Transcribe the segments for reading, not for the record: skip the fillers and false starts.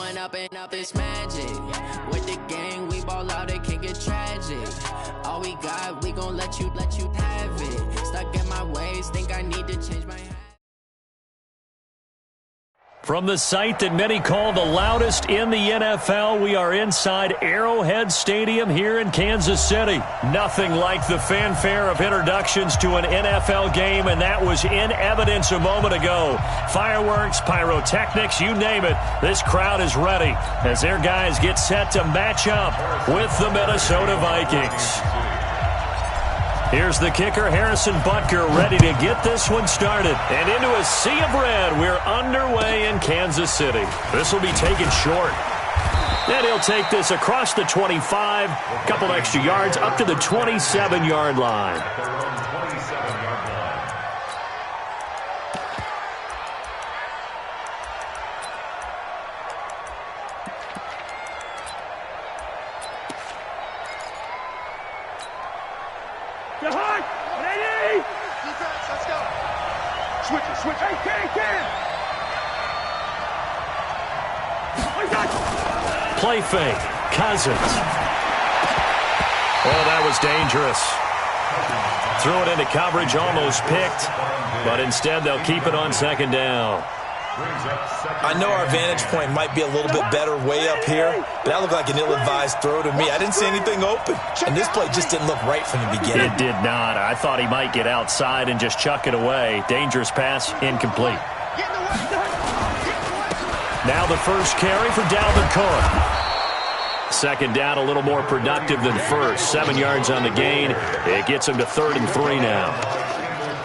Growing up and up is magic. With the gang, we ball out, it can get tragic. All we got, we gon' let you have it. Stuck in my ways, think I need to change my habits. From the site that many call the loudest in the NFL, we are inside Arrowhead Stadium here in Kansas City. Nothing like the fanfare of introductions to an NFL game, and that was in evidence a moment ago. Fireworks, pyrotechnics, you name it. This crowd is ready as their guys get set to match up with the Minnesota Vikings. Here's the kicker, Harrison Butker, ready to get this one started. And into a sea of red, we're underway in Kansas City. This will be taken short. And he'll take this across the 25, a couple extra yards, up to the 27-yard line. Play fake. Cousins. Oh, that was dangerous. Threw it into coverage, almost picked, but instead they'll keep it on second down. I know our vantage point might be a little bit better way up here, but that looked like an ill-advised throw to me. I didn't see anything open, and this play just didn't look right from the beginning. It did not. I thought he might get outside and just chuck it away. Dangerous pass, incomplete. Now the first carry for Dalvin Cook. Second down, a little more productive than first. 7 yards on the gain. It gets him to 3rd and 3 now.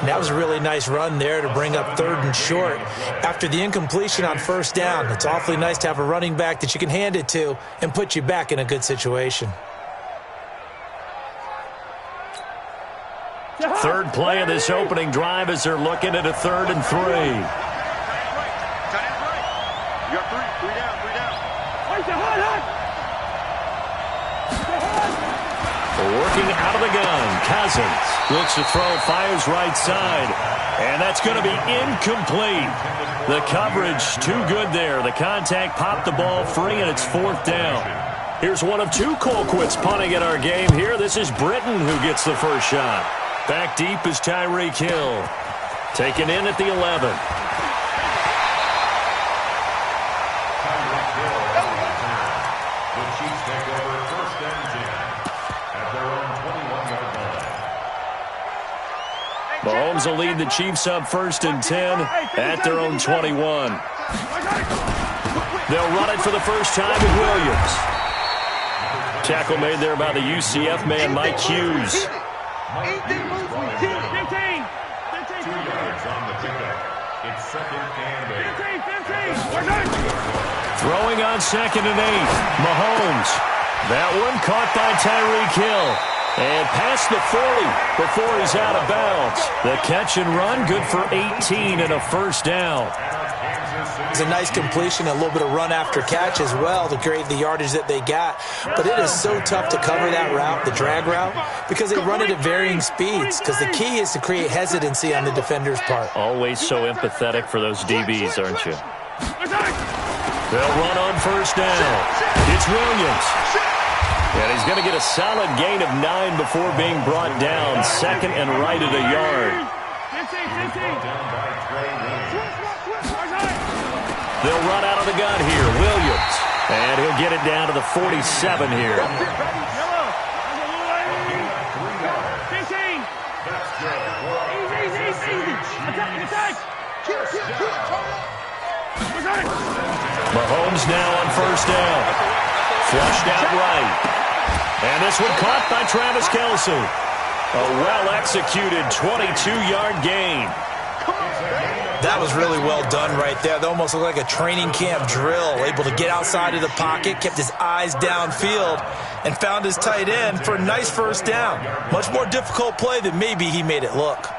That was a really nice run there to bring up 3rd and short. After the incompletion on first down, it's awfully nice to have a running back that you can hand it to and put you back in a good situation. Third play of this opening drive as they're looking at a 3rd and 3. Working out of the gun, Cousins looks to throw, fires right side, and that's going to be incomplete. The coverage too good there. The contact popped the ball free, and it's 4th down. Here's one of 2 Colquitts punting at our game here. This is Britton who gets the first shot. Back deep is Tyreek Hill. Taken in at the 11. Mahomes will lead the Chiefs up 1st and 10 at their own 21. They'll run it for the first time with Williams. Tackle made there by the UCF man, Mike Hughes. 2 yards on the pickup. It's 2nd and 8. Throwing on 2nd and 8. Mahomes. That one caught by Tyreek Hill. And past the 40 before he's out of bounds. The catch and run, good for 18 and a first down. It's a nice completion, a little bit of run after catch as well to create the yardage that they got. But it is so tough to cover that route, the drag route, because they run it at varying speeds. Because the key is to create hesitancy on the defender's part. Always so empathetic for those DBs, aren't you? They'll run on first down. It's Williams. And he's going to get a solid gain of 9 before being brought down. 2nd and right at a yard. They'll run out of the gun here. Williams. And he'll get it down to the 47 here. Mahomes now on first down. Flushed out right. And this one caught by Travis Kelce. A well-executed 22-yard gain. That was really well done right there. That almost looked like a training camp drill. Able to get outside of the pocket, kept his eyes downfield, and found his tight end for a nice first down. Much more difficult play than maybe he made it look.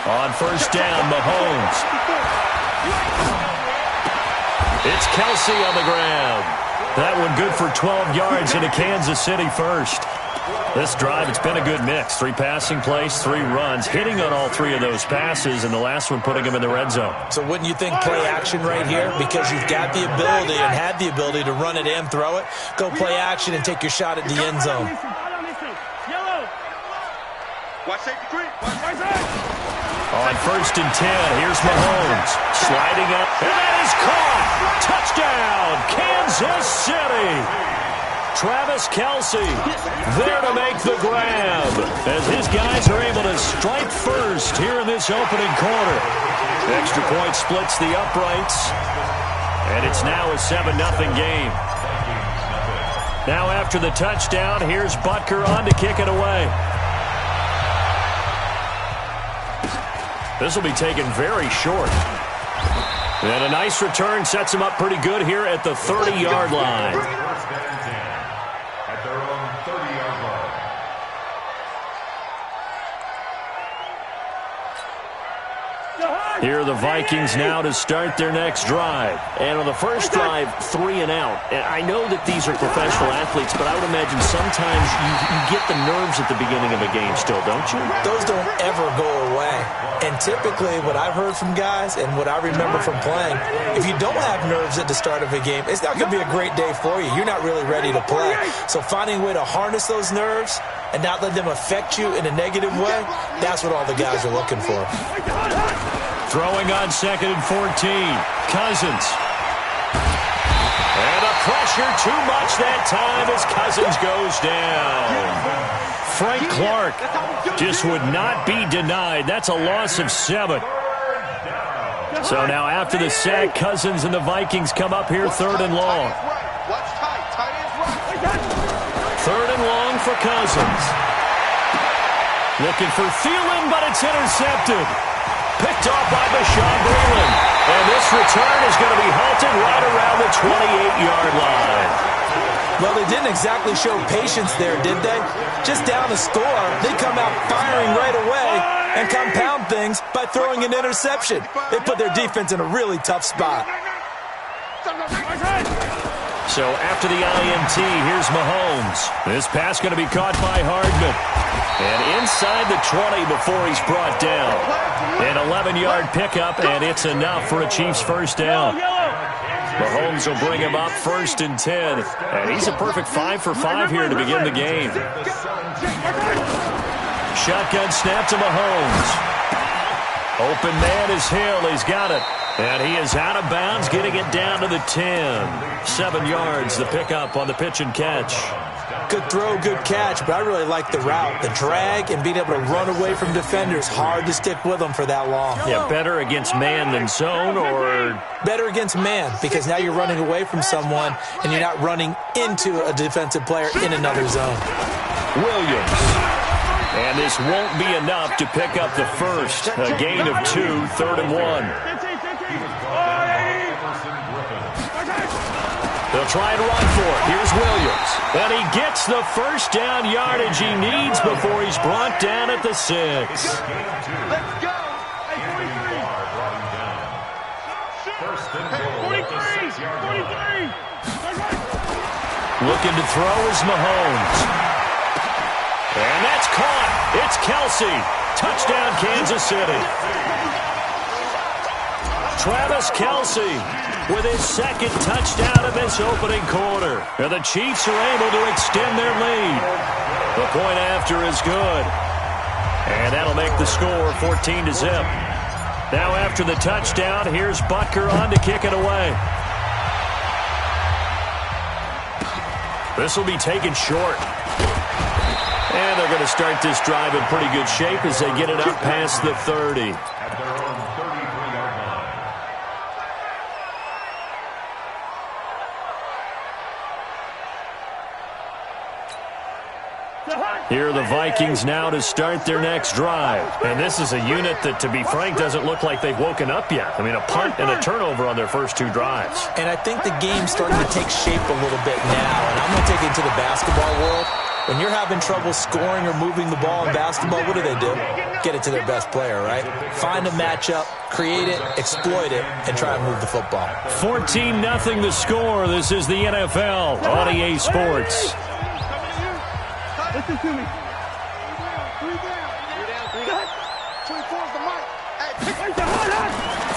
On first down, Mahomes. It's Kelce on the ground. That one good for 12 yards into Kansas City first. This drive, it's been a good mix. 3 passing plays, 3 runs, hitting on all 3 of those passes, and the last one putting him in the red zone. So wouldn't you think play action right here? Because you've got the ability and had the ability to run it and throw it. Go play action and take your shot at the end zone. On 1st and 10, here's Mahomes. Sliding up, and that is caught! Touchdown, Kansas City! Travis Kelce there to make the grab as his guys are able to strike first here in this opening quarter. Extra point splits the uprights, and it's now a 7-0 game. Now after the touchdown, here's Butker on to kick it away. This will be taken very short. And a nice return sets him up pretty good here at the 30-yard line. Here are the Vikings now to start their next drive. And on the first drive, 3 and out. And I know that these are professional athletes, but I would imagine sometimes you get the nerves at the beginning of a game still, don't you? Those don't ever go away. And typically what I've heard from guys and what I remember from playing, if you don't have nerves at the start of a game, it's not going to be a great day for you. You're not really ready to play. So finding a way to harness those nerves and not let them affect you in a negative way, that's what all the guys are looking for. Throwing on 2nd and 14. Cousins. And the pressure too much that time as Cousins goes down. Frank Clark just would not be denied. That's a loss of 7. So now after the sack, Cousins and the Vikings come up here 3rd and long. 3rd and long for Cousins. Looking for Thielen, but it's intercepted. Picked off by Bashaud Breeland. And this return is going to be halted right around the 28-yard line. Well, they didn't exactly show patience there, did they? Just down a score, they come out firing right away and compound things by throwing an interception. They put their defense in a really tough spot. So after the INT, here's Mahomes. This pass going to be caught by Hardman. And inside the 20 before he's brought down. An 11-yard pickup, and it's enough for a Chiefs first down. Mahomes will bring him up 1st and 10. And he's a perfect 5 for 5 here to begin the game. Shotgun snap to Mahomes. Open man is Hill. He's got it. And he is out of bounds, getting it down to the 10. 7 yards, the pickup on the pitch and catch. Good throw, good catch, but I really like the route. The drag and being able to run away from defenders. Hard to stick with them for that long. Yeah, better against man than zone, or? Better against man, because now you're running away from someone and you're not running into a defensive player in another zone. Williams. And this won't be enough to pick up the first. A gain of 2, 3rd and 1. They'll try and run for it. Here's Williams. And he gets the first down yardage he needs before he's brought down at the 6. Let's go. 43. Looking to throw is Mahomes. And that's caught. It's Kelce. Touchdown, Kansas City. Travis Kelce with his 2nd touchdown of this opening quarter. And the Chiefs are able to extend their lead. The point after is good. And that'll make the score 14-0. Now after the touchdown, here's Butker on to kick it away. This will be taken short. And they're going to start this drive in pretty good shape as they get it up past the 30. Here are the Vikings now to start their next drive. And this is a unit that, to be frank, doesn't look like they've woken up yet. I mean, a punt and a turnover on their first 2 drives. And I think the game's starting to take shape a little bit now. And I'm going to take it to the basketball world. When you're having trouble scoring or moving the ball in basketball, what do? Get it to their best player, right? Find a matchup, create it, exploit it, and try and move the football. 14-0 the score. This is the NFL on EA Sports. Listen to me.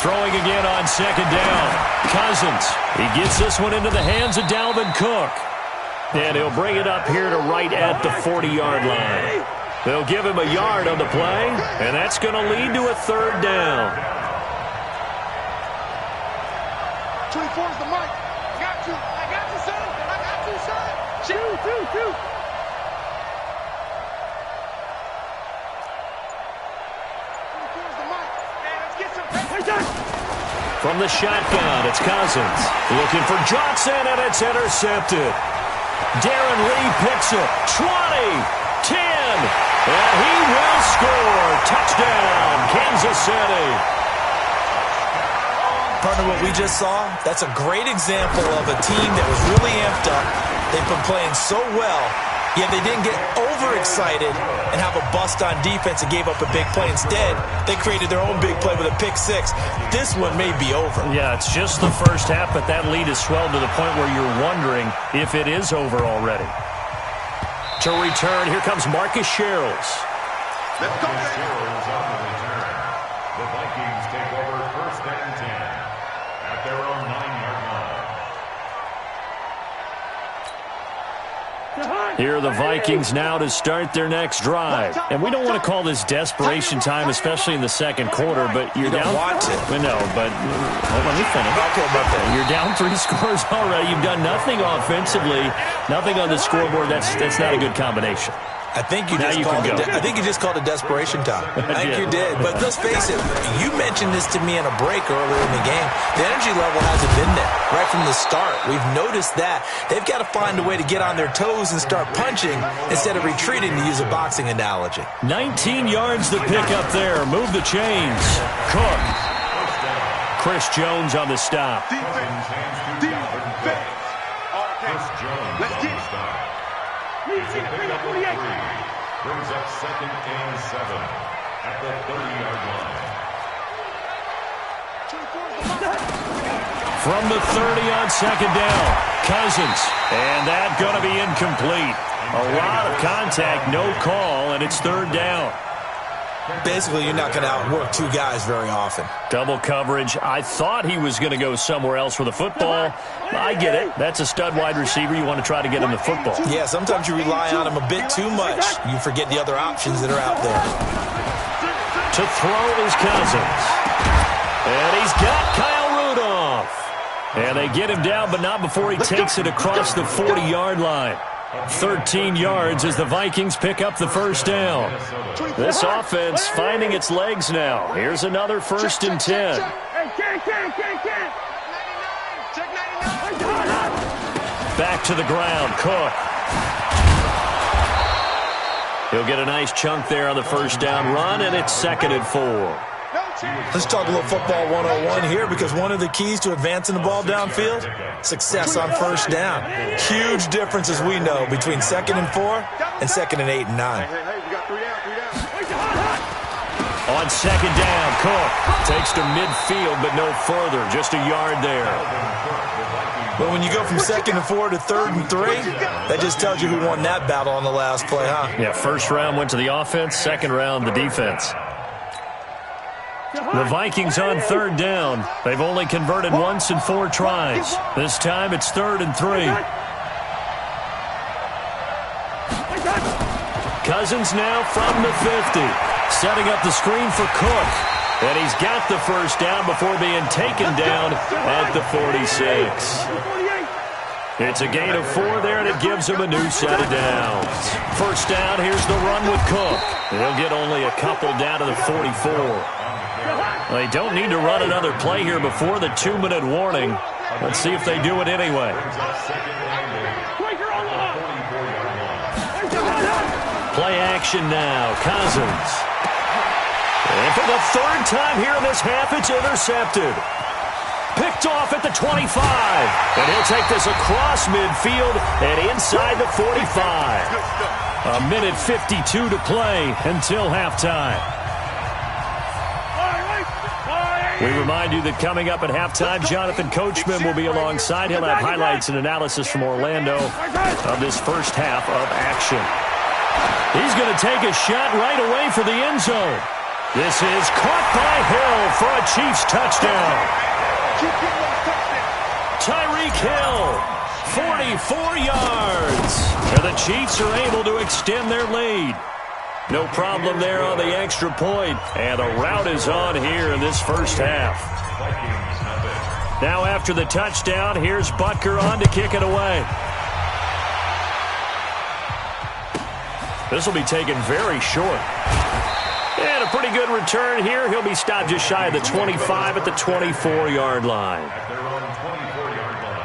Throwing again on second down. Cousins. He gets this one into the hands of Dalvin Cook. And he'll bring it up here to right at the 40-yard line. They'll give him a yard on the play, and that's going to lead to a third down. 24 is the mic. I got you, son. I got you, son. Shoot. 24 is the mic. Man, let's get some. From the shotgun, it's Cousins. Looking for Johnson, and it's intercepted. Darren Lee picks it. 20, 10, and he will score. Touchdown, Kansas City. Partner, what we just saw, that's a great example of a team that was really amped up. They've been playing so well, yet they didn't get overexcited and have a bust on defense and gave up a big play. Instead, they created their own big play with a pick six. This one may be over. Yeah, it's just the first half, but that lead has swelled to the point where you're wondering if it is over already. To return, here comes Marcus Sherrills. Let's go. Sherrills on the return. The Vikings take over 1st and 10 at their own 9-yard line. Here are the Vikings now to start their next drive. And we don't want to call this desperation time, especially in the second quarter, but you're down. Want to. No, but hold on, let me finish. Okay, about that. You're down 3 scores already. You've done nothing offensively, nothing on the scoreboard. That's not a good combination. I think you just called it desperation time. I think you did. But let's face it, you mentioned this to me in a break earlier in the game. The energy level hasn't been there right from the start. We've noticed that. They've got to find a way to get on their toes and start punching instead of retreating, to use a boxing analogy. 19 yards to pick up there. Move the chains. Cook. Chris Jones on the stop. Defense. Chris Jones Let's get it. stop. Brings up 2nd and 7 at the 30-yard line. From the 30 on second down, Cousins. And that going to be incomplete. A lot of contact, no call, and it's 3rd down. Basically, you're not going to outwork 2 guys very often. Double coverage. I thought he was going to go somewhere else with the football. I get it. That's a stud wide receiver. You want to try to get him the football. Yeah, sometimes you rely on him a bit too much. You forget the other options that are out there. To throw is Cousins. And he's got Kyle Rudolph. And they get him down, but not before he takes it across the 40-yard line. 13 yards as the Vikings pick up the first down. This offense finding its legs now. Here's another 1st and 10. Back to the ground, Cook. He'll get a nice chunk there on the first down run, and it's 2nd and 4. Let's talk a little football 101 here, because one of the keys to advancing the ball downfield, success on first down. Huge difference, as we know, between 2nd and 4 and 2nd and 8 and 9. On second down, Cook takes to midfield, but no further, just a yard there. But when you go from 2nd and 4 to 3rd and 3, that just tells you who won that battle on the last play, huh? Yeah, first round went to the offense, second round the defense. The Vikings on 3rd down. They've only converted once in 4 tries. This time it's 3rd and 3. Cousins now from the 50. Setting up the screen for Cook. And he's got the first down before being taken down at the 46. It's a gain of 4 there, and it gives him a new set of downs. First down, here's the run with Cook. They'll get only a couple down to the 44. They don't need to run another play here before the 2-minute warning. Let's see if they do it anyway. Play action now. Cousins. And for the 3rd time here in this half, it's intercepted. Picked off at the 25. And he'll take this across midfield and inside the 45. A minute 52 to play until halftime. We remind you that coming up at halftime, Jonathan Coachman will be alongside. He'll have highlights and analysis from Orlando of this first half of action. He's going to take a shot right away for the end zone. This is caught by Hill for a Chiefs touchdown. Tyreek Hill, 44 yards. And the Chiefs are able to extend their lead. No problem there on the extra point. And the rout is on here in this first half. Now after the touchdown, here's Butker on to kick it away. This will be taken very short. And a pretty good return here. He'll be stopped just shy of the 25 at the 24-yard line. At their own 24-yard line.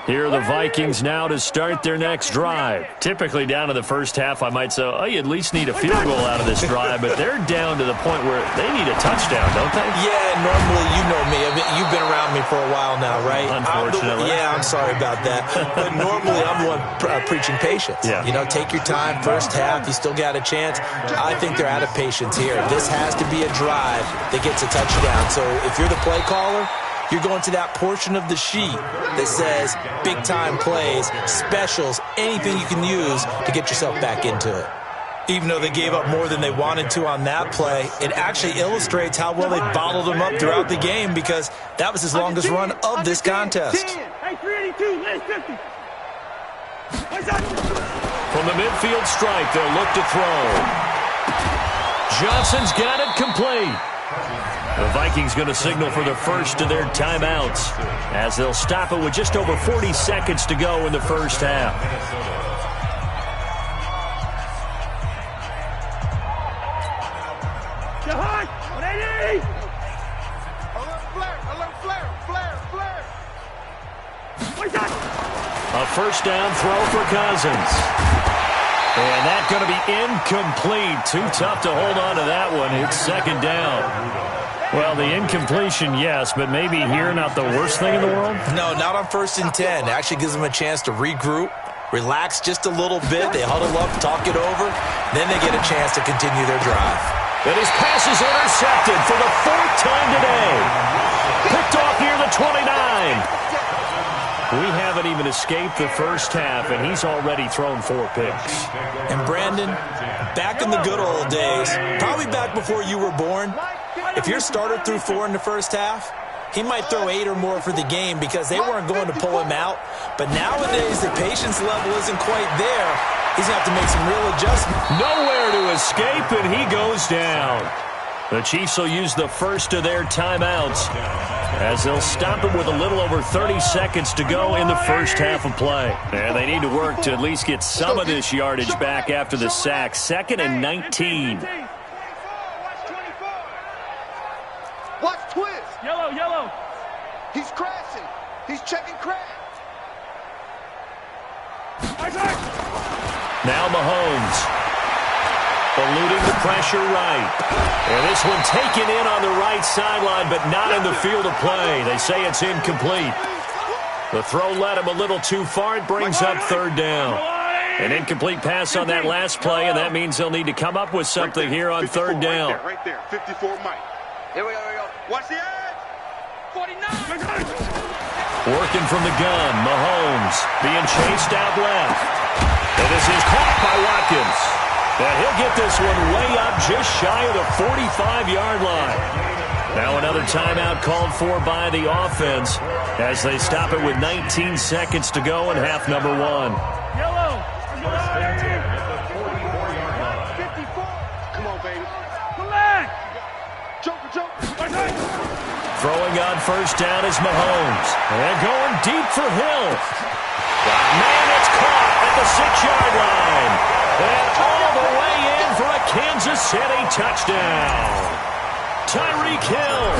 Here are the Vikings now to start their next drive. Typically down to the first half, I might say, oh, you at least need a field goal out of this drive, but they're down to the point where they need a touchdown, don't they? Yeah, normally, you know me. You've been around me for a while now, right? Unfortunately. I'm sorry about that. But normally, I'm the one preaching patience. Yeah. You know, take your time, first half, you still got a chance. I think they're out of patience here. This has to be a drive that gets a touchdown. So if you're the play caller, you're going to that portion of the sheet that says big-time plays, specials, anything you can use to get yourself back into it. Even though they gave up more than they wanted to on that play, it actually illustrates how well they bottled them up throughout the game because that was his longest run of this contest. Hey, 382, last 50. From the midfield strike, they'll look to throw. Johnson's got it complete. The Vikings going to signal for the first of their timeouts as they'll stop it with just over 40 seconds to go in the first half. A first down throw for Cousins. And that's going to be incomplete. Too tough to hold on to that one. It's second down. Well, the incompletion, yes, but maybe here not the worst thing in the world? No, not on 1st and 10. It actually gives them a chance to regroup, relax just a little bit. They huddle up, talk it over. Then they get a chance to continue their drive. And his pass is intercepted for the 4th time today. Picked off near the 29. We haven't even escaped the first half, and he's already thrown 4 picks. And Brandon, back in the good old days, probably back before you were born, if your starter threw 4 in the first half, he might throw 8 or more for the game because they weren't going to pull him out. But nowadays, the patience level isn't quite there. He's going to have to make some real adjustments. Nowhere to escape, and he goes down. The Chiefs will use the first of their timeouts as they'll stop it with a little over 30 seconds to go in the first half of play. And they need to work to at least get some of this yardage back after the sack. 2nd and 19. Watch twist. Yellow, yellow. He's crashing. He's checking crash. Now Mahomes. Eluding the pressure right. And this one taken in on the right sideline, but not in the field of play. They say it's incomplete. The throw led him a little too far. It brings up 3rd down. An incomplete pass on that last play, and that means they'll need to come up with something here on 3rd down. Right there, 54 Mike. Here we go. Watch the edge. 49. Working from the gun, Mahomes being chased out left. And this is caught by Watkins. And he'll get this one way up just shy of the 45-yard line. Now another timeout called for by the offense as they stop it with 19 seconds to go in half number 1. Yellow. Come on, baby. Come back. Joker. Throwing on first down is Mahomes. And going deep for Hill. Man, it's caught at the 6-yard line. And all the way in for a Kansas City touchdown. Tyreek Hill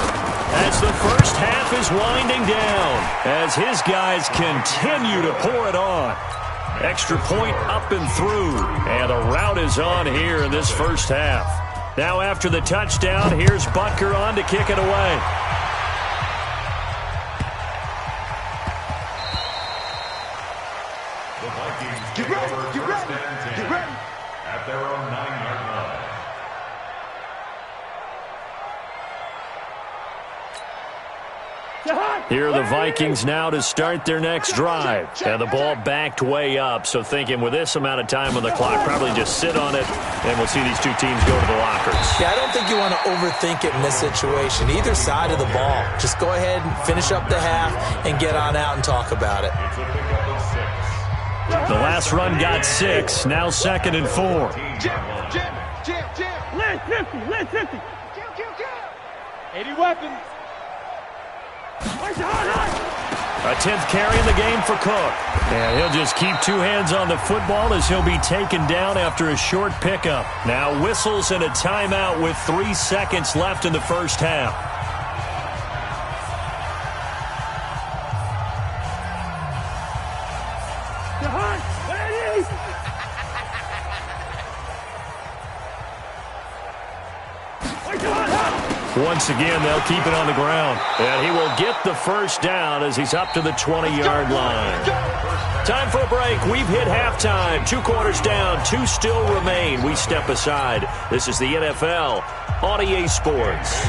as the first half is winding down as his guys continue to pour it on. Extra point up and through. And the route is on here in this first half. Now after the touchdown, here's Butker on to kick it away. The Vikings take over first and 10 at their own 9-yard line. Here are the Vikings now to start their next drive. And the ball backed way up, so thinking with this amount of time on the clock, probably just sit on it, and we'll see these two teams go to the lockers. Yeah, I don't think you want to overthink it in this situation. Either side of the ball. Just go ahead and finish up the half and get on out and talk about it. It's a pickup of 6. The last run got 6, now 2nd and 4. Led 50, led 50. Kill. 80 weapons. A 10th carry in the game for Cook. And he'll just keep 2 hands on the football as he'll be taken down after a short pickup. Now whistles and a timeout with 3 seconds left in the first half. Once again, they'll keep it on the ground. And he will get the first down as he's up to the 20-yard line. Time for a break. We've hit halftime. 2 quarters down, 2 still remain. We step aside. This is the NFL on EA Sports.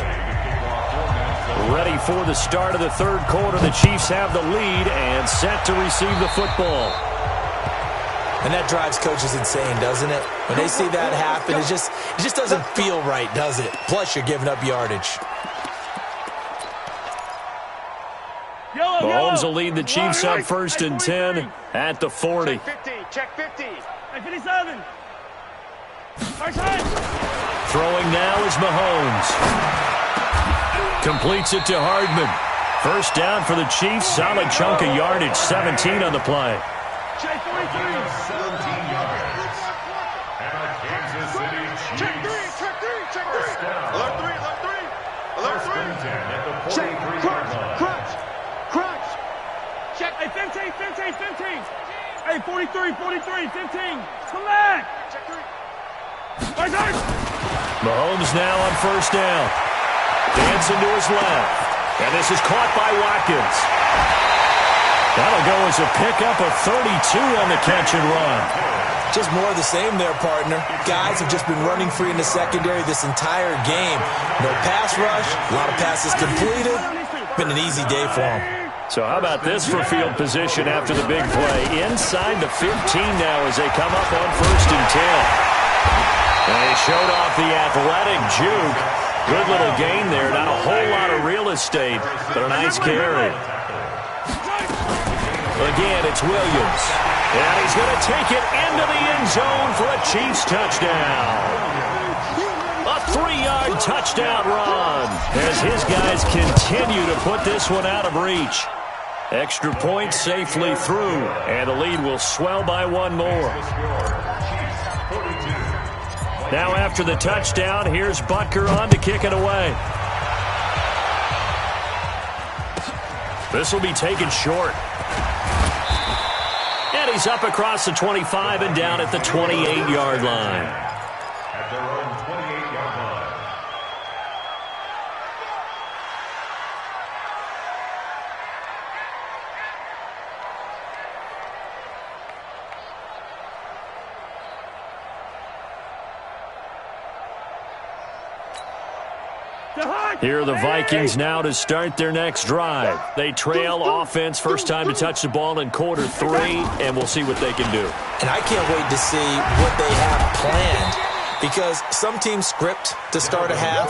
Ready for the start of the third quarter. The Chiefs have the lead and set to receive the football. And that drives coaches insane, doesn't it? When they see that happen, it just doesn't feel right, does it? Plus, you're giving up yardage. Mahomes will lead the Chiefs up 1st and 10 at the 40. Check 50. Hey, 57. Throwing now is Mahomes. Completes it to Hardman. First down for the Chiefs. Solid chunk of yardage. 17 on the play. Check 17 yards. And a Kansas City Chiefs. Check 3. Alert 3. First and 10 at the 43-yard line. Crunch. Check. Hey, 15. Hey, 43, 15. Collect. Check 3. Mahomes now on first down. Dancing to his left. And this is caught by Watkins. That'll go as a pickup of 32 on the catch and run. Just more of the same there, partner. Guys have just been running free in the secondary this entire game. No pass rush, a lot of passes completed. Been an easy day for them. So how about this for field position after the big play? Inside the 15 now as they come up on 1st and 10. And they showed off the athletic juke. Good little gain there. Not a whole lot of real estate, but a nice carry. Again, it's Williams. And he's going to take it into the end zone for a Chiefs touchdown. A 3-yard touchdown run as his guys continue to put this one out of reach. Extra point safely through, and the lead will swell by 1 more. Now after the touchdown, here's Butker on to kick it away. This will be taken short. And he's up across the 25 and down at the 28-yard line. At their own 28-yard line. Here are the Vikings now to start their next drive. They trail offense, first time to touch the ball in quarter 3, and we'll see what they can do. And I can't wait to see what they have planned. Because some teams script to start a half.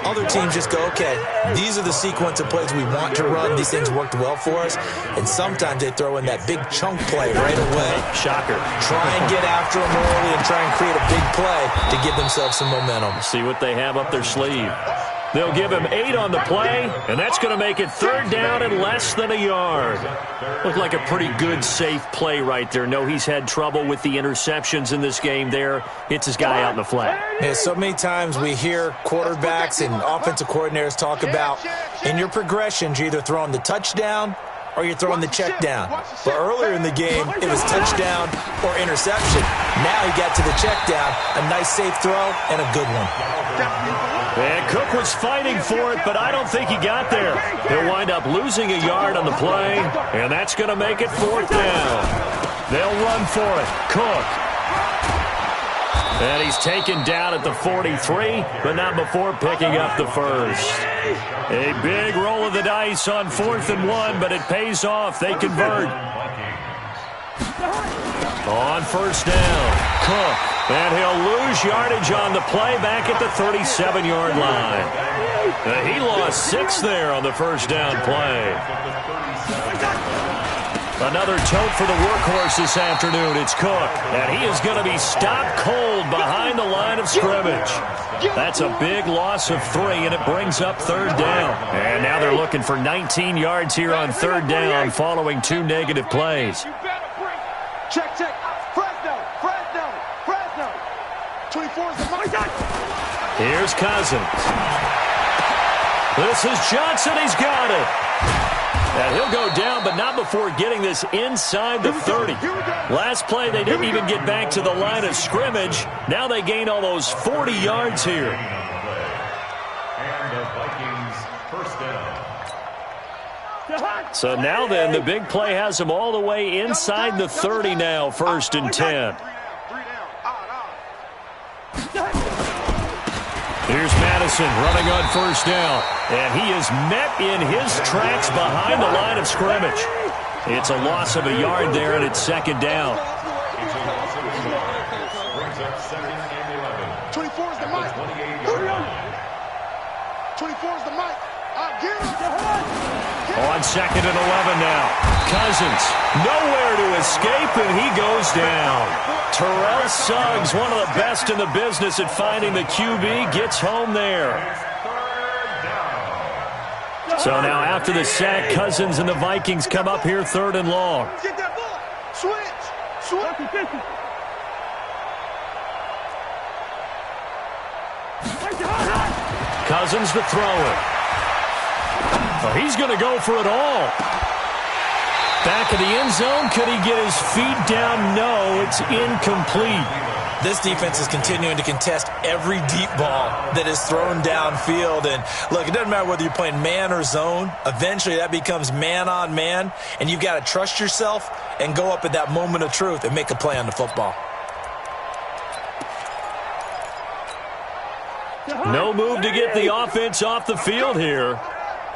Other teams just go, okay, these are the sequence of plays we want to run. These things worked well for us. And sometimes they throw in that big chunk play right away. Shocker. Try and get after them early and try and create a big play to give themselves some momentum. See what they have up their sleeve. They'll give him 8 on the play, and that's going to make it 3rd down and less than a yard. Looked like a pretty good, safe play right there. No, he's had trouble with the interceptions in this game there. Hits his guy out in the flat. Yeah, so many times we hear quarterbacks and offensive coordinators talk about in your progressions, you're either throwing the touchdown or you're throwing the check down. But earlier in the game, it was touchdown or interception. Now he got to the check down, a nice safe throw, and a good one. And Cook was fighting for it, but I don't think he got there. He'll wind up losing a yard on the play, and that's going to make it 4th down. They'll run for it. Cook. And he's taken down at the 43, but not before picking up the first. A big roll of the dice on 4th and 1, but it pays off. They convert. On 1st down, Cook. And he'll lose yardage on the play back at the 37-yard line. He lost 6 there on the 1st down play. Another tote for the workhorse this afternoon. It's Cook. And he is going to be stopped cold behind the line of scrimmage. That's a big loss of 3, and it brings up 3rd down. And now they're looking for 19 yards here on 3rd down following 2 negative plays. Check. Fresno. 24 is the mark. Here's Cousins. This is Johnson. He's got it. And he'll go down, but not before getting this inside the 30. Last play, they didn't even get back to the line of scrimmage. Now they gain almost 40 yards here. And the Vikings 1st down. So now then, the big play has them all the way inside the 30 now, 1st and 10. Here's Madison running on 1st down. And he is met in his tracks behind the line of scrimmage. It's a loss of a yard there, and it's 2nd down. It's a loss of a yard. Brings up 2nd and 11. 24 is the mic. 24 is the mic. On 2nd and 11 now. Cousins, nowhere to escape, and he goes down. Terrell Suggs, one of the best in the business at finding the QB, gets home there. So now after the sack, Cousins and the Vikings come up here 3rd and long. Get that ball. Switch. Cousins to throw it. Oh, he's going to go for it all. Back of the end zone. Could he get his feet down? No, it's incomplete. This defense is continuing to contest every deep ball that is thrown downfield. And look, it doesn't matter whether you're playing man or zone. Eventually that becomes man on man. And you've got to trust yourself and go up at that moment of truth and make a play on the football. No move to get the offense off the field here.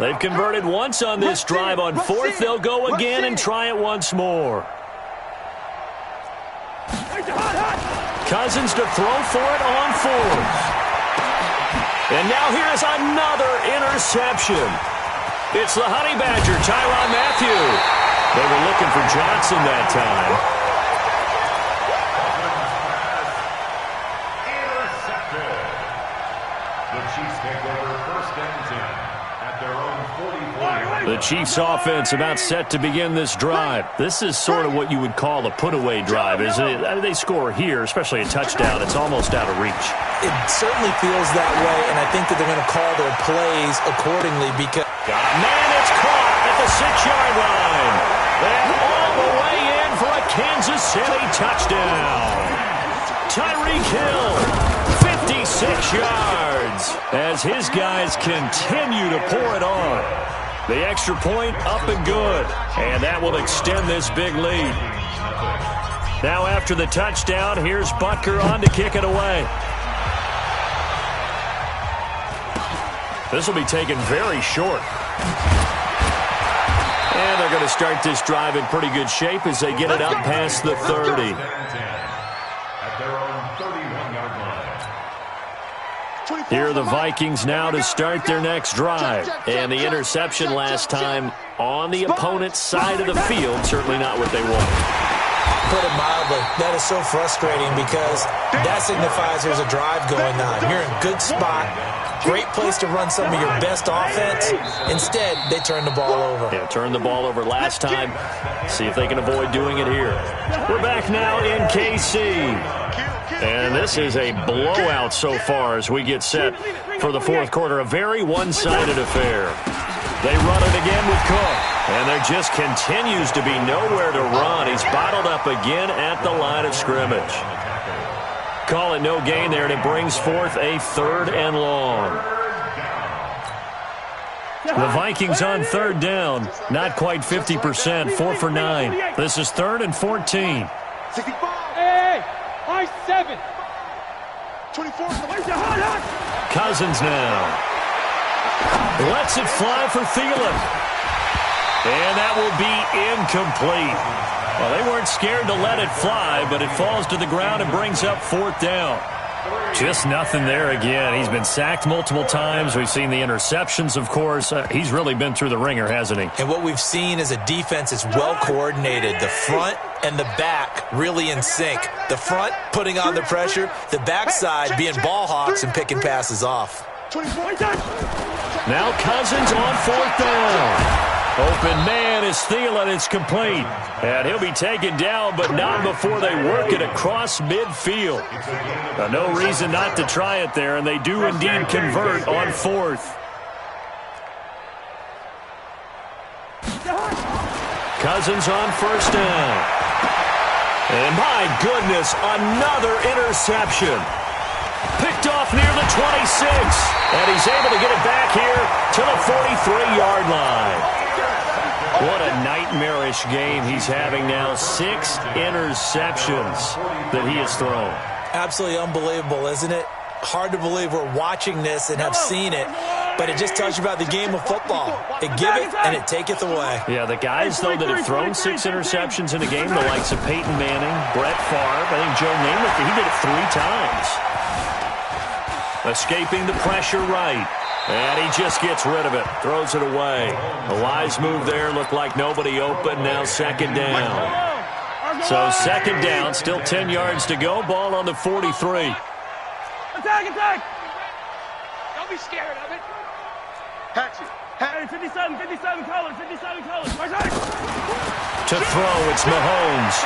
They've converted once on this drive. On 4th, they'll go again and try it once more. Cousins to throw for it on 4th. And now here's another interception. It's the Honey Badger, Tyrann Mathieu. They were looking for Johnson that time. Intercepted. The Chiefs take over 1st and 10 at their own 44. The Chiefs offense about set to begin this drive. This is sort of what you would call a put-away drive, isn't it? I mean, they score here, especially a touchdown. It's almost out of reach. It certainly feels that way, and I think that they're going to call their plays accordingly because... Got a man, it's caught at the 6-yard line. And all the way in for a Kansas City touchdown. Tyreek Hill, 56 yards, as his guys continue to pour it on. The extra point up and good, and that will extend this big lead. Now after the touchdown, here's Butker on to kick it away. This will be taken very short. And they're going to start this drive in pretty good shape as they get it up past the 30. Here are the Vikings now to start their next drive. And the interception last time on the opponent's side of the field, certainly not what they want. Put it mildly, that is so frustrating because that signifies there's a drive going on. You're in a good spot, great place to run some of your best offense. Instead, they turn the ball over. Yeah, turned the ball over last time. See if they can avoid doing it here. We're back now in KC. And this is a blowout so far as we get set for the 4th quarter. A very one-sided affair. They run it again with Cook. And there just continues to be nowhere to run. He's bottled up again at the line of scrimmage. Call it no gain there, and it brings forth a 3rd and long. The Vikings on 3rd down. Not quite 50%, 4 for 9. This is 3rd and 14. 65. Hey, high 7. 24. Cousins now. Lets it fly for Thielen. And that will be incomplete. Well, they weren't scared to let it fly, but it falls to the ground and brings up 4th down. Just nothing there again. He's been sacked multiple times. We've seen the interceptions, of course. He's really been through the ringer, hasn't he? And what we've seen is a defense that's well coordinated. The front and the back really in sync. The front putting on the pressure. The backside being ball hawks and picking passes off. Now Cousins on 4th down. Open man is Thielen. It's complete. And he'll be taken down, but not before they work it across midfield. No reason not to try it there, and they do indeed convert on 4th. Cousins on 1st down. And my goodness, another interception. Picked off near the 26. And he's able to get it back here to the 43-yard line. What a nightmarish game he's having now. 6 interceptions that he has thrown. Absolutely unbelievable, isn't it? Hard to believe we're watching this and have seen it, but it just tells you about the game of football. It giveth and it taketh away. Yeah, the guys, though, that have thrown 6 interceptions in a game, the likes of Peyton Manning, Brett Favre, I think Joe Namath, he did it 3 times. Escaping the pressure right. And he just gets rid of it. Throws it away. A wise move there. Looked like nobody open. Now 2nd down. So 2nd down. Still 10 yards to go. Ball on the 43. Attack! Don't be scared of it. Hatchet. Hey, 57 colors. To throw, it's Mahomes.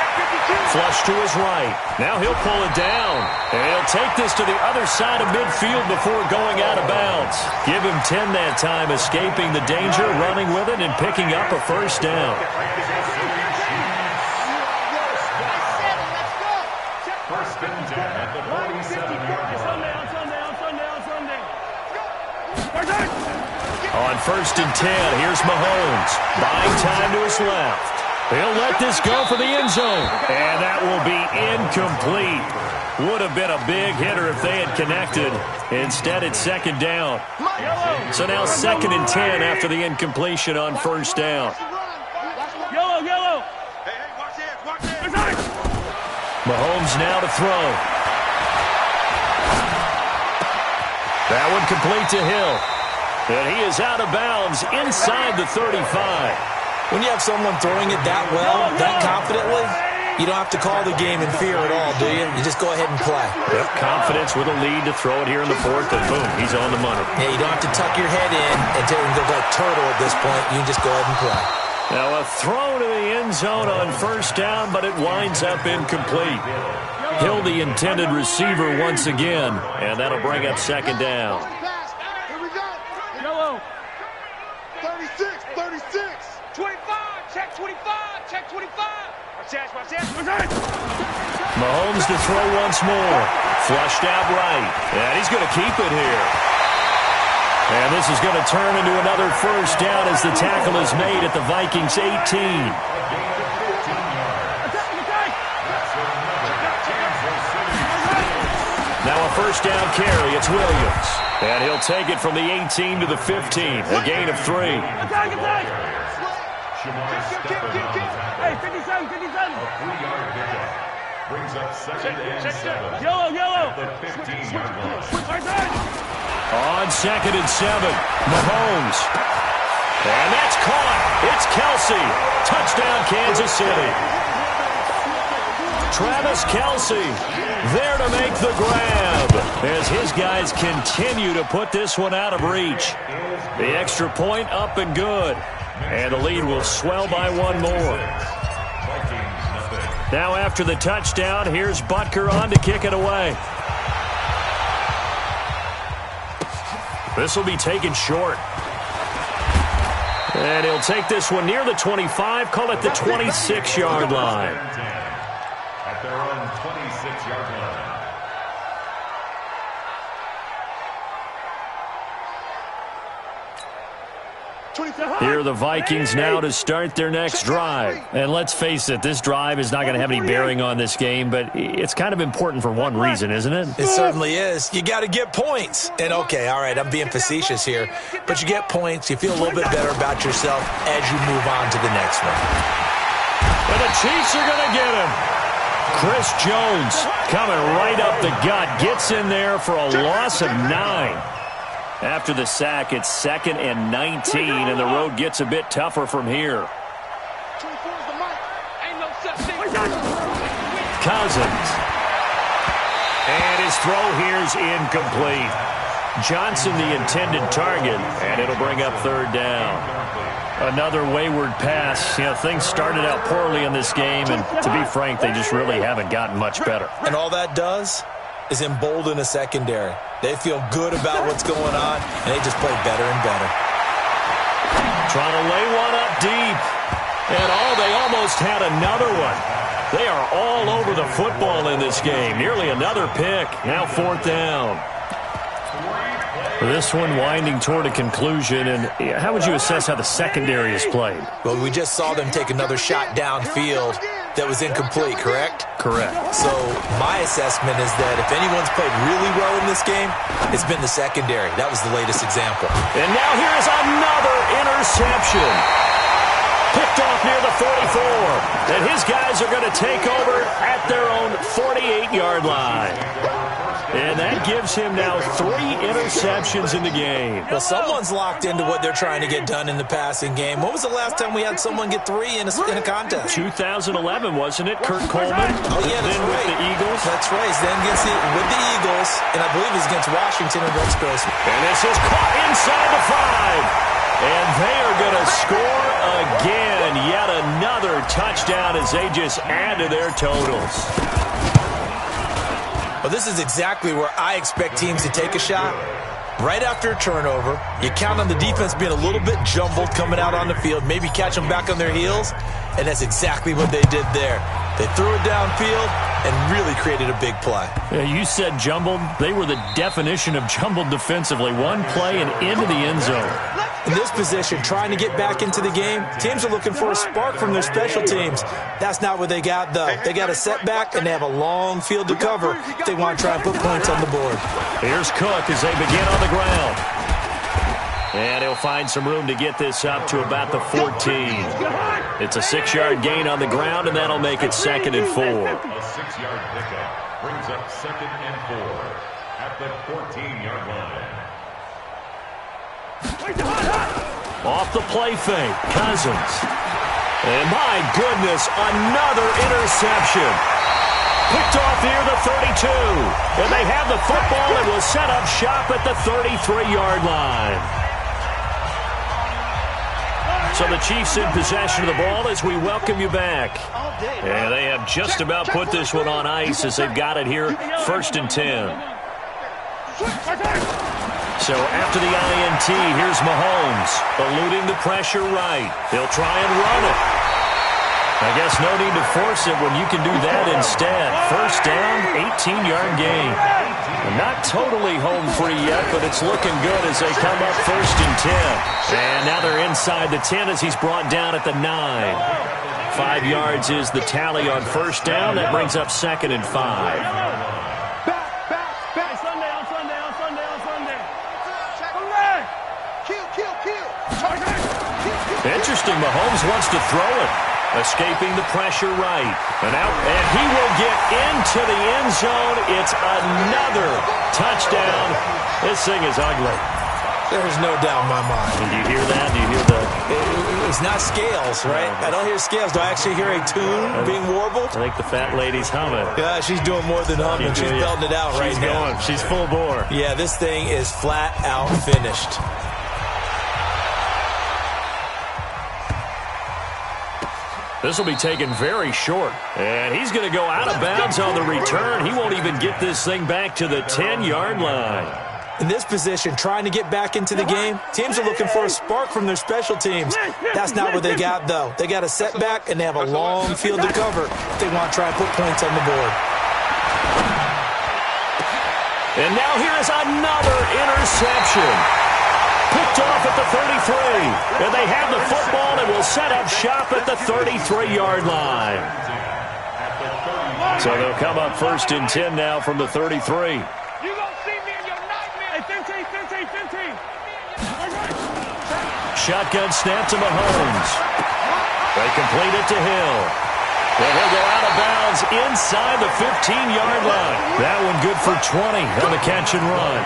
Flush to his right. Now he'll pull it down. And he'll take this to the other side of midfield before going out of bounds. Give him 10 that time, escaping the danger, running with it, and picking up a 1st down. First and 10 at the 47-yard line. On 1st and 10, here's Mahomes. Buying time to his left. He'll let this go for the end zone. And that will be incomplete. Would have been a big hitter if they had connected. Instead, it's 2nd down. So now 2nd and 10 after the incompletion on 1st down. Yellow. Mahomes now to throw. That one complete to Hill. And he is out of bounds inside the 35. When you have someone throwing it that well, that confidently, you don't have to call the game in fear at all, do you? You just go ahead and play. Yep, confidence with a lead to throw it here in the 4th, and boom, he's on the money. Yeah, you don't have to tuck your head in and look like turtle at this point. You can just go ahead and play. Now a throw to the end zone on 1st down, but it winds up incomplete. Hill, the intended receiver once again, and that'll bring up 2nd down. 25. Mahomes to throw once more. Flushed out right. And he's going to keep it here. And this is going to turn into another 1st down as the tackle is made at the Vikings 18. Now a 1st down carry. It's Williams. And he'll take it from the 18 to the 15. A gain of 3. Hey, 57. A 3-yard pickup. Brings up 2nd and 7. Yellow. The 15-yard line. On 2nd and 7, Mahomes. And that's caught. It's Kelsey. Touchdown, Kansas City. Travis Kelsey there to make the grab as his guys continue to put this one out of reach. The extra point up and good. And the lead will swell by 1 more. Now after the touchdown, here's Butker on to kick it away. This will be taken short. And he'll take this one near the 25, call it the 26-yard line. At their own 26-yard line. Here are the Vikings now to start their next drive. And let's face it, this drive is not going to have any bearing on this game, but it's kind of important for one reason, isn't it? It certainly is. You got to get points. And, okay, all right, I'm being facetious here, but you get points, you feel a little bit better about yourself as you move on to the next one. And the Chiefs are going to get him. Chris Jones coming right up the gut, gets in there for a loss of 9. After the sack, it's 2nd and 19, and the road gets a bit tougher from here. Cousins. And his throw here's incomplete. Johnson the intended target, and it'll bring up 3rd down. Another wayward pass. You know, things started out poorly in this game, and to be frank, they just really haven't gotten much better. And all that does is embolden a secondary. They feel good about what's going on, and they just play better and better. Trying to lay one up deep. And they almost had another one. They are all over the football in this game. Nearly another pick. Now 4th down. This one winding toward a conclusion. And how would you assess how the secondary has played? Well, we just saw them take another shot downfield that was incomplete, correct? Correct. So my assessment is that if anyone's played really well in this game, it's been the secondary. That was the latest example. And now here's another interception. Picked off near the 44. And his guys are going to take over at their own 48-yard line. And that gives him now 3 interceptions in the game. Well, someone's locked into what they're trying to get done in the passing game. When was the last time we had someone get 3 in a contest? 2011, wasn't it? Kurt Coleman. Oh, yeah, that's then right. With the Eagles. That's right. Then with the Eagles, and I believe it's against Washington and Rex Grossman. And this is caught inside the 5. And they are going to score again. Yet another touchdown as they just add to their totals. Well, this is exactly where I expect teams to take a shot. Right after a turnover, you count on the defense being a little bit jumbled coming out on the field, maybe catch them back on their heels, and that's exactly what they did there. They threw it downfield and really created a big play. Yeah, you said jumbled. They were the definition of jumbled defensively. One play and into the end zone. In this position, trying to get back into the game, teams are looking for a spark from their special teams. That's not what they got, though. They got a setback, and they have a long field to cover if they want to try and put points on the board. Here's Cook as they begin on the ground. And he'll find some room to get this up to about the 14. It's a 6-yard gain on the ground, and that'll make it 2nd and 4. A 6-yard pickup brings up 2nd and 4 at the 14-yard line. Off the play fake, Cousins. And my goodness, another interception. Picked off near the 32. And they have the football and will set up shop at the 33-yard line. So the Chiefs in possession of the ball as we welcome you back. And they have just about put this one on ice as they've got it here, 1st and 10. So after the INT, here's Mahomes, eluding the pressure right. He'll try and run it. I guess no need to force it when you can do that instead. 1st down, 18-yard gain. Not totally home free yet, but it's looking good as they come up 1st and 10. And now they're inside the 10 as he's brought down at the 9. 5 yards is the tally on 1st down. That brings up 2nd and 5. Interesting, Mahomes wants to throw it. Escaping the pressure right. And he will get into the end zone. It's another touchdown. This thing is ugly. There's no doubt in my mind. Do you hear that? Do you hear the... It's not scales, right? I don't hear scales. Do I actually hear a tune being warbled? I think the fat lady's humming. Yeah, she's doing more than humming. She's belting it out right now. She's full bore. Yeah, this thing is flat out finished. This will be taken very short. And he's going to go out of bounds on the return. He won't even get this thing back to the 10-yard line. In this position, trying to get back into the game, teams are looking for a spark from their special teams. That's not what they got, though. They got a setback, and they have a long field to cover if they want to try and put points on the board. And now here is another interception. Picked off at the 33. And they have the football and will set up shop at the 33-yard line. So they'll come up 1st and 10 now from the 33. Shotgun snap to Mahomes. They complete it to Hill. And he'll go out of bounds inside the 15-yard line. That one good for 20 on the catch and run.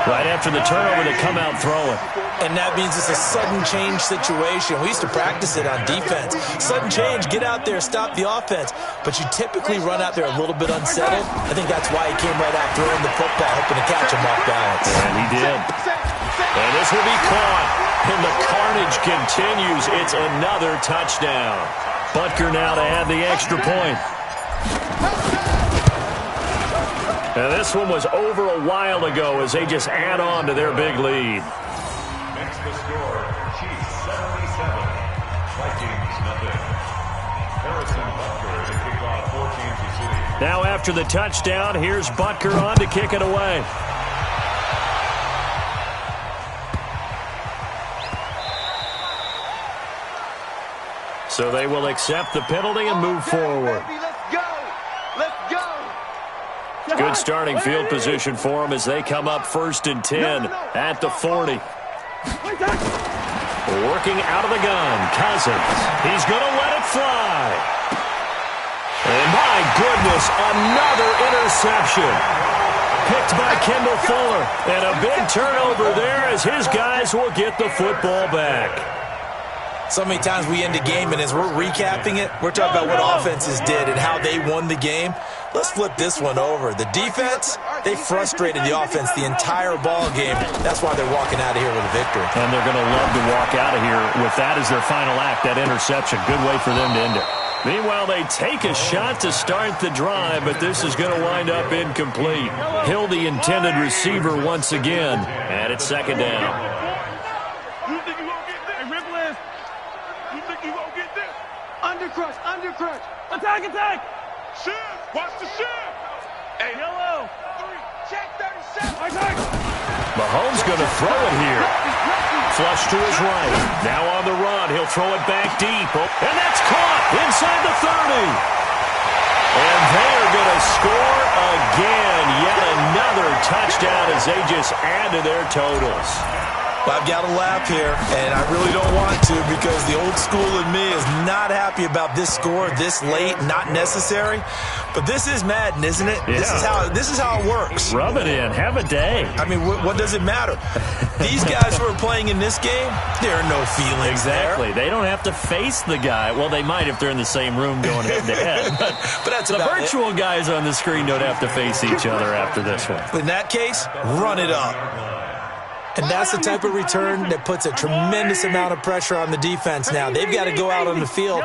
Right after the turnover, they come out throwing. And that means it's a sudden change situation. We used to practice it on defense. Sudden change, get out there, stop the offense. But you typically run out there a little bit unsettled. I think that's why he came right out throwing the football, hoping to catch him off balance. And he did. And this will be caught. And the carnage continues. It's another touchdown. Butker now to add the extra point. And this one was over a while ago as they just add on to their big lead. Next the score, Chiefs 77, Vikings nothing. Harrison Butker to kick off for Kansas City. Now after the touchdown, here's Butker on to kick it away. So they will accept the penalty and move forward. Good starting field position for them as they come up 1st and 10 at the 40. Working out of the gun, Cousins. He's going to let it fly. And my goodness, another interception. Picked by Kendall Fuller. And a big turnover there as his guys will get the football back. So many times we end a game, and as we're recapping it, we're talking about what offenses did and how they won the game. Let's flip this one over. The defense, they frustrated the offense the entire ball game. That's why they're walking out of here with a victory. And they're going to love to walk out of here with that as their final act, that interception. Good way for them to end it. Meanwhile, they take a shot to start the drive, but this is going to wind up incomplete. Hill, the intended receiver once again, and it's 2nd down. Undercrush. Attack. Shift. Watch the shift. Hey, yellow. Check 37. Mahomes going to throw it here. Flush to his right. Now on the run. He'll throw it back deep. And that's caught inside the 30. And they are going to score again. Yet another touchdown as they just add to their totals. Well, I've got to laugh here, and I really don't want to because the old school in me is not happy about this score this late, not necessary. But this is Madden, isn't it? Yeah. This is how it works. Rub it in. Have a day. I mean, what does it matter? These guys who are playing in this game, there are no feelings exactly. there. They don't have to face the guy. Well, they might if they're in the same room going head-to-head. But that's the virtual guys on the screen don't have to face each other after this one. In that case, run it up. And that's the type of return that puts a tremendous amount of pressure on the defense now. They've got to go out on the field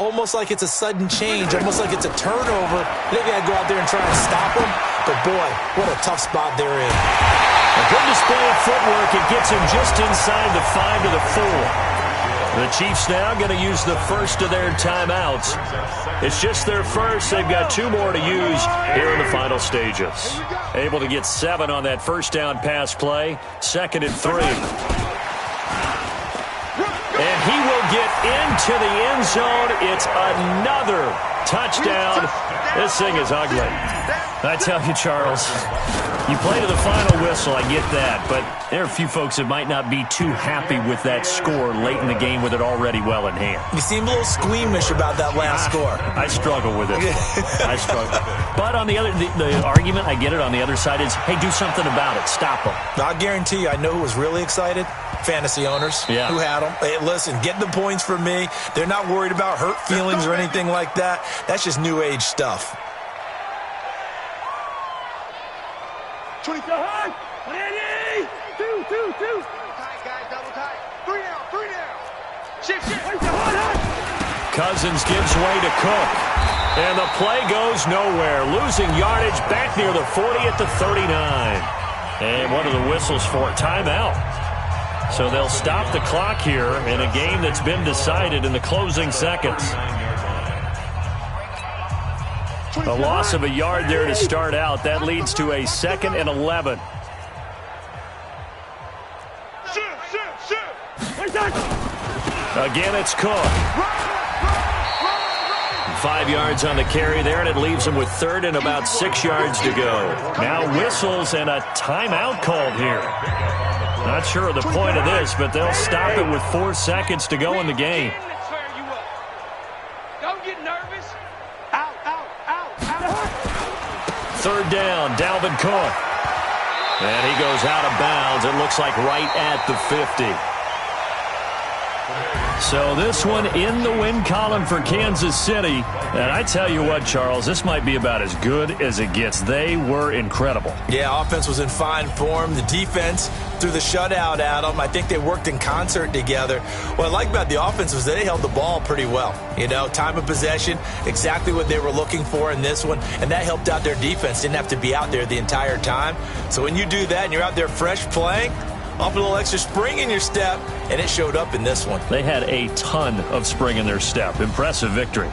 almost like it's a sudden change, almost like it's a turnover. They've got to go out there and try and stop them. But, boy, what a tough spot they're in. A good display of footwork. It gets him just inside the 5 to the 4. The Chiefs now going to use the first of their timeouts. It's just their first. They've got 2 more to use here in the final stages. Able to get 7 on that first down pass play. 2nd and 3. And he will get into the end zone. It's another touchdown. This thing is ugly. I tell you, Charles, you play to the final whistle, I get that, but there are a few folks that might not be too happy with that score late in the game with it already well in hand. You seem a little squeamish about that last score. I struggle with it. I struggle. But on the other, the argument, I get it, on the other side is, hey, do something about it. Stop them. I guarantee you, I know who was really excited. Fantasy owners who had them. Hey, listen, get the points from me. They're not worried about hurt feelings or anything like that. That's just new age stuff. 20 high. 2. Tight, guys, double tight. 3 down. Shift. Cousins gives way to Cook. And the play goes nowhere. Losing yardage back near the 40 at the 39. And one of the whistles for a timeout. So they'll stop the clock here in a game that's been decided in the closing seconds. A loss of a yard there to start out. That leads to a 2nd and 11. Again, it's Cook. 5 yards on the carry there, and it leaves him with 3rd and about 6 yards to go. Now whistles and a timeout called here. Not sure of the point of this, but they'll stop it with 4 seconds to go in the game. Don't get nervous. 3rd down, Dalvin Cook. And he goes out of bounds. It looks like right at the 50. So this one in the win column for Kansas City. And I tell you what, Charles, this might be about as good as it gets. They were incredible. Yeah, offense was in fine form. The defense threw the shutout at them. I think they worked in concert together. What I like about the offense was they held the ball pretty well. You know, time of possession, exactly what they were looking for in this one. And that helped out their defense. Didn't have to be out there the entire time. So when you do that and you're out there fresh playing, off a little extra spring in your step, and it showed up in this one. They had a ton of spring in their step. Impressive victory.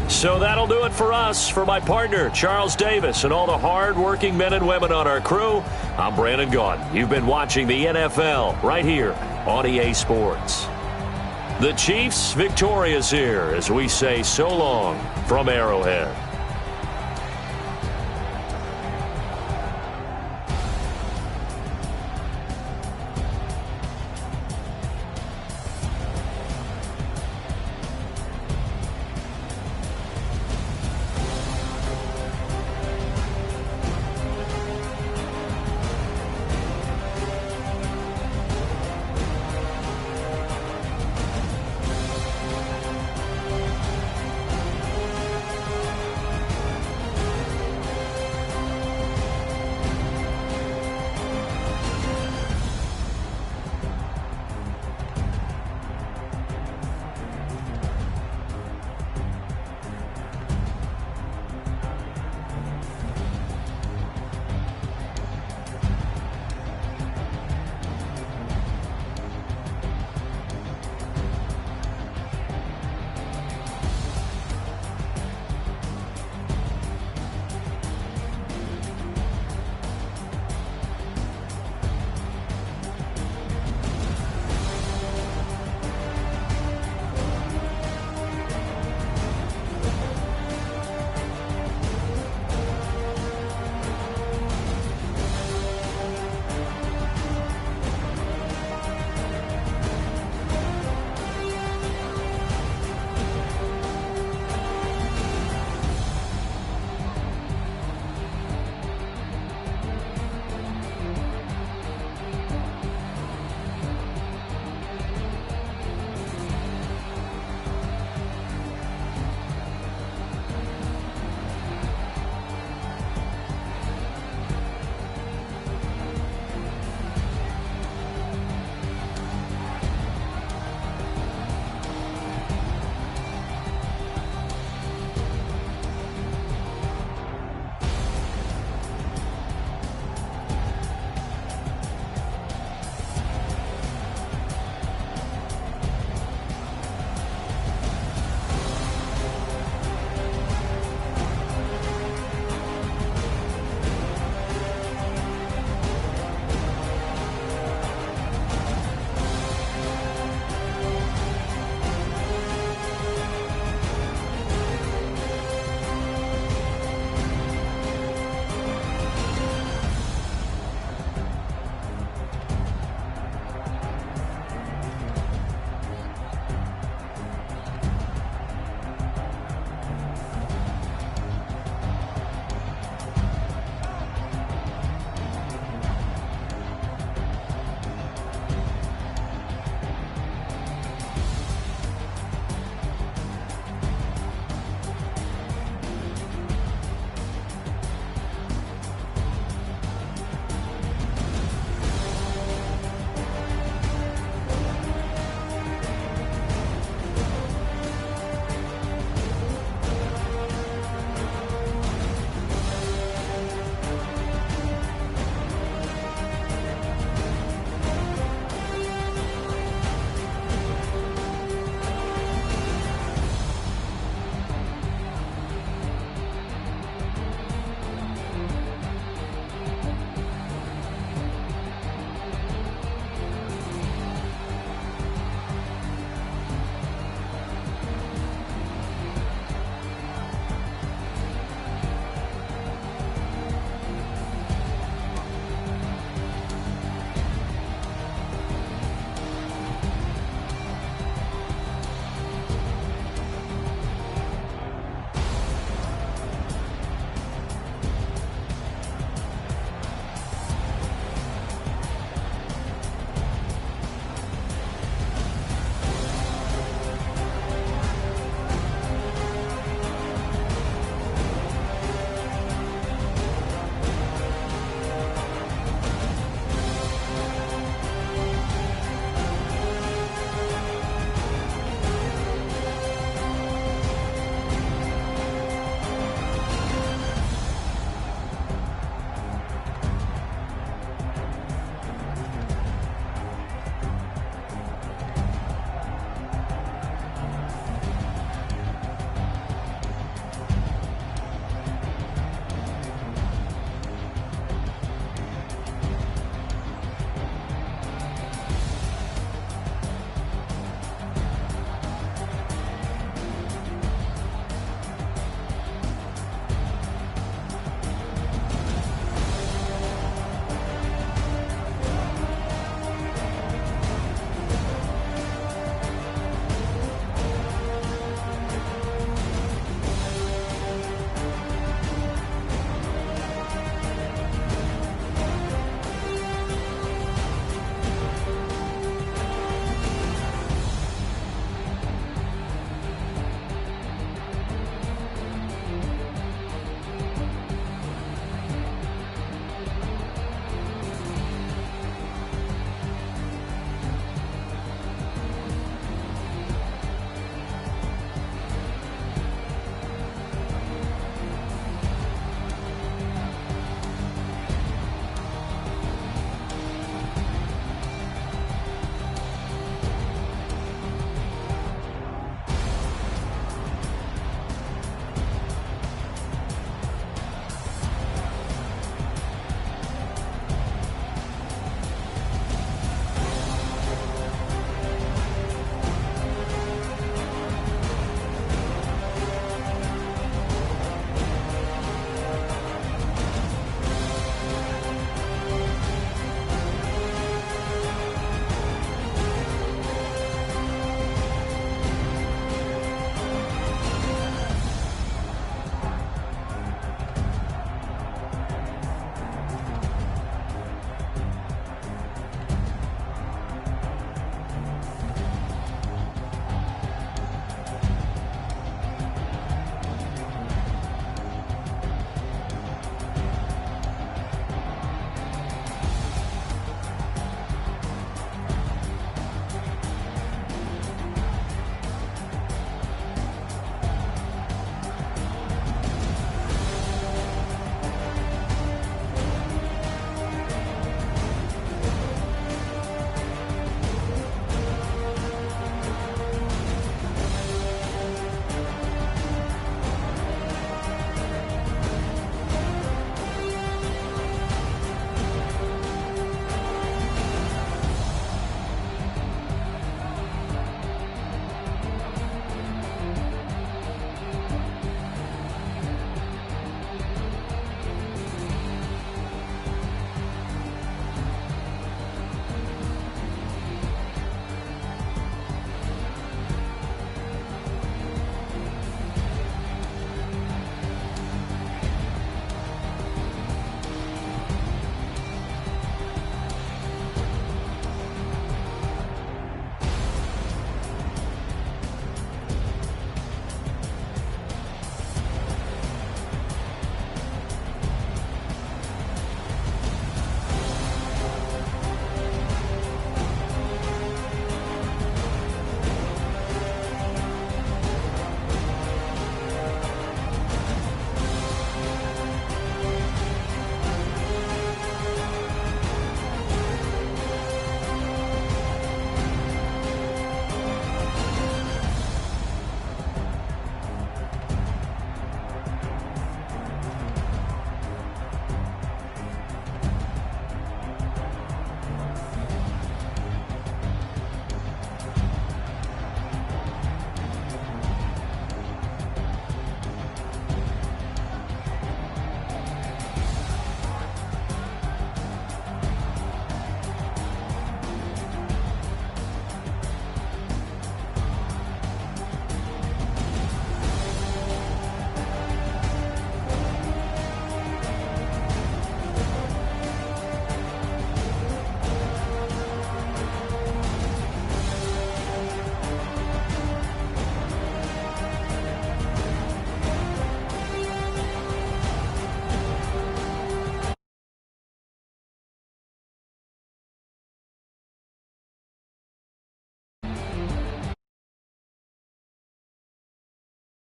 So that'll do it for us. For my partner, Charles Davis, and all the hard-working men and women on our crew, I'm Brandon Gaudin. You've been watching the NFL right here on EA Sports. The Chiefs victorious here as we say so long from Arrowhead.